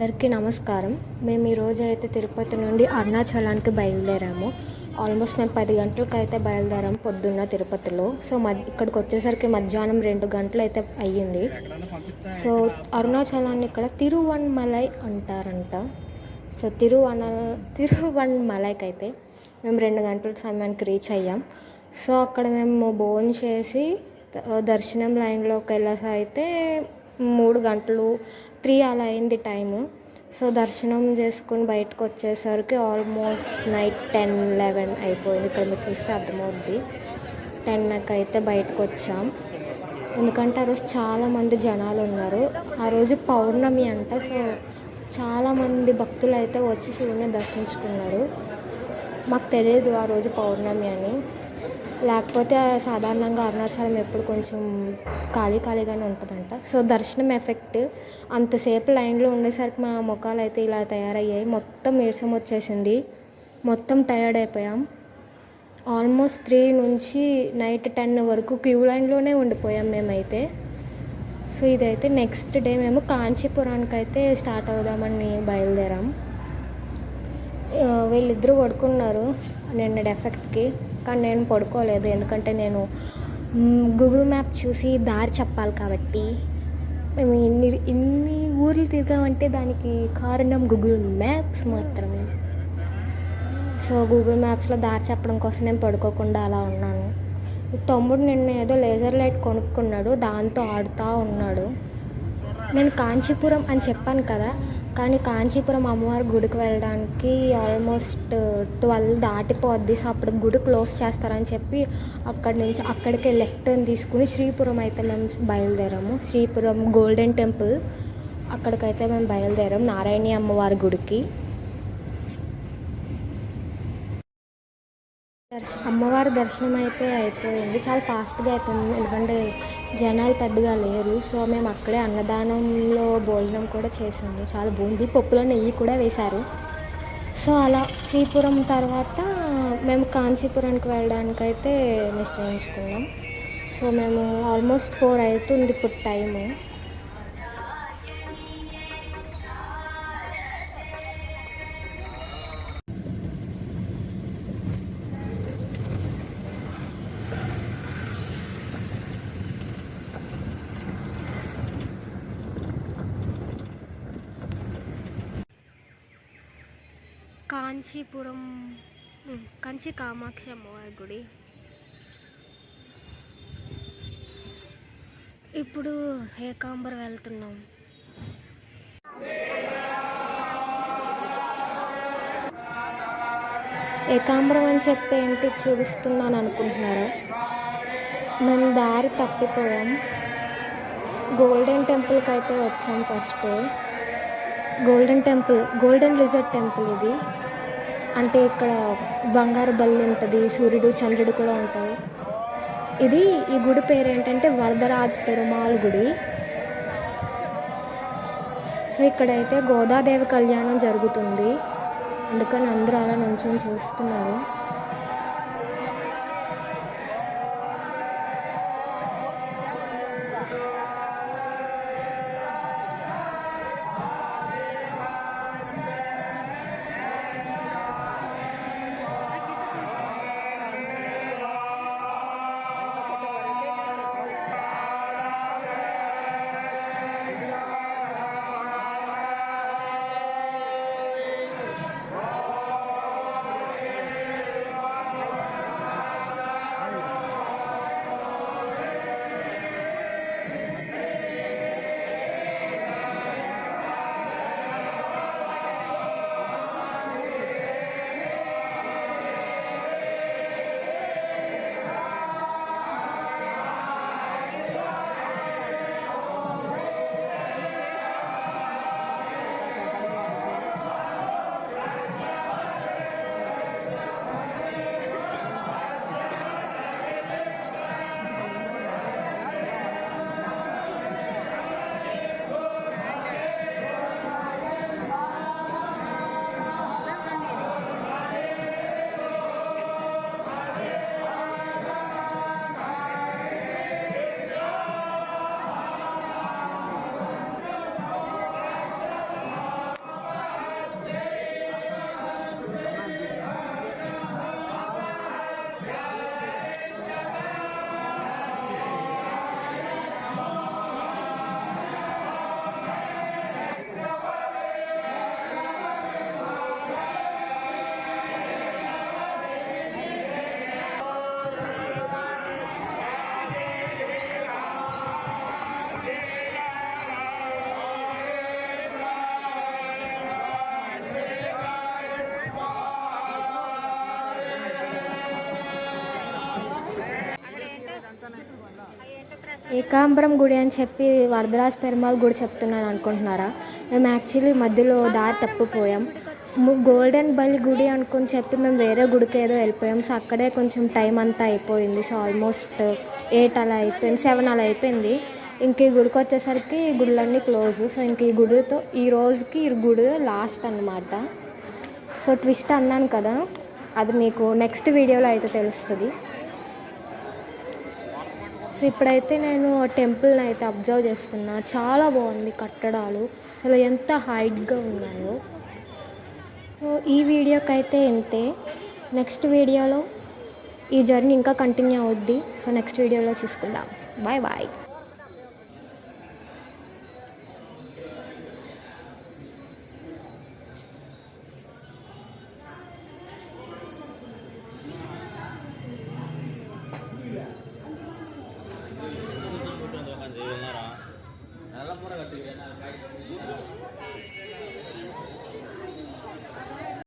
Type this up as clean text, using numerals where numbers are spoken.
అందరికీ నమస్కారం. మేము ఈరోజు అయితే తిరుపతి నుండి అరుణాచలానికి బయలుదేరాము. ఆల్మోస్ట్ మేము 10 గంటలకైతే బయలుదేరాము పొద్దున్న తిరుపతిలో. సో ఇక్కడికి వచ్చేసరికి మధ్యాహ్నం 2 గంటలు అయితే అయ్యింది. సో అరుణాచలాన్ని ఇక్కడ తిరువణ్మలై అంటారంట. సో తిరువణ్మలైకి అయితే మేము 2 గంటల సమయానికి రీచ్ అయ్యాం. సో అక్కడ మేము భోజనం చేసి దర్శనం లైన్లోకి వెళ్ళేసి అయితే 3 గంటలు 3 అలా అయింది టైము. సో దర్శనం చేసుకుని బయటకు వచ్చేసరికి ఆల్మోస్ట్ నైట్ 10-11 అయిపోయింది. ఇక్కడ మీరు చూస్తే అర్థమవుద్ది. 10కి అయితే బయటకు వచ్చాం. ఎందుకంటే ఆ రోజు చాలామంది జనాలు ఉన్నారు. ఆ రోజు పౌర్ణమి అంట. సో చాలామంది భక్తులు అయితే వచ్చి శివుని దర్శించుకున్నారు. మాకు తెలియదు ఆ రోజు పౌర్ణమి అని. లేకపోతే సాధారణంగా అరుణాచలం ఎప్పుడు కొంచెం ఖాళీగానే ఉంటుందంట. సో దర్శనం ఎఫెక్ట్ అంతసేపు లైన్లో ఉండేసరికి మా ముఖాలు అయితే ఇలా తయారయ్యాయి. మొత్తం నీరసం వచ్చేసింది. మొత్తం టయర్డ్ అయిపోయాం. ఆల్మోస్ట్ 3 నుంచి నైట్ 10 వరకు క్యూ లైన్లోనే ఉండిపోయాం మేమైతే. సో ఇదైతే నెక్స్ట్ డే మేము కాంచీపురానికి అయితే స్టార్ట్ అవుదామని బయలుదేరాం. వీళ్ళిద్దరూ పడుకున్నారు నిన్న ఎఫెక్ట్కి, కానీ నేను పడుకోలేదు. ఎందుకంటే నేను గూగుల్ మ్యాప్ చూసి దారి చెప్పాలి కాబట్టి. మేము ఇన్ని ఊర్లు తిరిగామంటే దానికి కారణం గూగుల్ మ్యాప్స్ మాత్రమే. సో గూగుల్ మ్యాప్స్లో దారి చెప్పడం కోసం నేను పడుకోకుండా అలా ఉన్నాను. తమ్ముడు నిన్న ఏదో లేజర్ లైట్ కొనుక్కున్నాడు, దాంతో ఆడుతూ ఉన్నాడు. నేను కాంచీపురం అని చెప్పాను కదా, కానీ కాంచీపురం అమ్మవారి గుడికి వెళ్ళడానికి ఆల్మోస్ట్ 12 దాటిపోద్ది. సో అప్పుడు గుడి క్లోజ్ చేస్తారని చెప్పి అక్కడికి లెఫ్ట్ టర్న్ తీసుకుని శ్రీపురం అయితే మేము బయలుదేరాము. శ్రీపురం గోల్డెన్ టెంపుల్ అక్కడికైతే మేము బయలుదేరాం, నారాయణి అమ్మవారి గుడికి. అమ్మవారి దర్శనం అయితే అయిపోయింది. చాలా ఫాస్ట్గా అయిపోయింది, ఎందుకంటే జనాలు పెద్దగా లేరు. సో మేము అక్కడే అన్నదానంలో భోజనం కూడా చేసాము. చాలా బాగుంది. పప్పులో నెయ్యి కూడా వేశారు. సో అలా శ్రీపురం తర్వాత మేము కాంచీపురానికి వెళ్ళడానికి అయితే నిశ్చయించుకున్నాం. సో మేము ఆల్మోస్ట్ 4 అవుతుంది ఇప్పుడు టైము. కాంచీపురం కంచి కామాక్షి అమ్మవారి గుడి. ఇప్పుడు ఏకాంబరం వెళ్తున్నాం. ఏకాంబరం అని చెప్పి ఏంటి చూపిస్తున్నాను అనుకుంటున్నారా? మేము దారి తప్పిపోయాం. గోల్డెన్ టెంపుల్కి అయితే వచ్చాం. ఫస్ట్ గోల్డెన్ రిజర్ట్ టెంపుల్ ఇది. అంటే ఇక్కడ బంగారు బల్లి ఉంటుంది, సూర్యుడు చంద్రుడు కూడా ఉంటారు. ఈ గుడి పేరు ఏంటంటే వరదరాజ్ పెరుమాళ్ గుడి. సో ఇక్కడైతే గోదాదేవి కళ్యాణం జరుగుతుంది, అందుకని అందరూ అలా నుంచొని చూస్తున్నారు. ఏకాంబరం గుడి అని చెప్పి వరదరాజ పెరుమాళ్ గుడి చెప్తున్నాను అనుకుంటున్నారా? మేము యాక్చువల్లీ మధ్యలో దారి తప్పిపోయాం. గోల్డెన్ బలి గుడి అనుకుని చెప్పి మేము వేరే గుడికి ఏదో వెళ్ళిపోయాం. సో అక్కడే కొంచెం టైం అంతా అయిపోయింది. సో ఆల్మోస్ట్ 8 అలా అయిపోయింది, 7 అలా అయిపోయింది. ఇంక ఈ గుడికి వచ్చేసరికి గుడులన్నీ క్లోజ్. సో ఇంక ఈ గుడితో ఈ రోజుకి ఈ గుడి లాస్ట్ అన్నమాట. సో ట్విస్ట్ అన్నాను కదా, అది మీకు నెక్స్ట్ వీడియోలో అయితే తెలుస్తుంది. సో ఇప్పుడైతే నేను టెంపుల్ని అయితే అబ్జర్వ్ చేస్తున్నా. చాలా బాగుంది కట్టడాలు, అసలు ఎంత హైట్గా ఉన్నాయో. సో ఈ వీడియోకి అయితే ఇంతే. నెక్స్ట్ వీడియోలో ఈ జర్నీ ఇంకా కంటిన్యూ అవుద్ది. సో నెక్స్ట్ వీడియోలో చూసుకుందాం. Bye bye.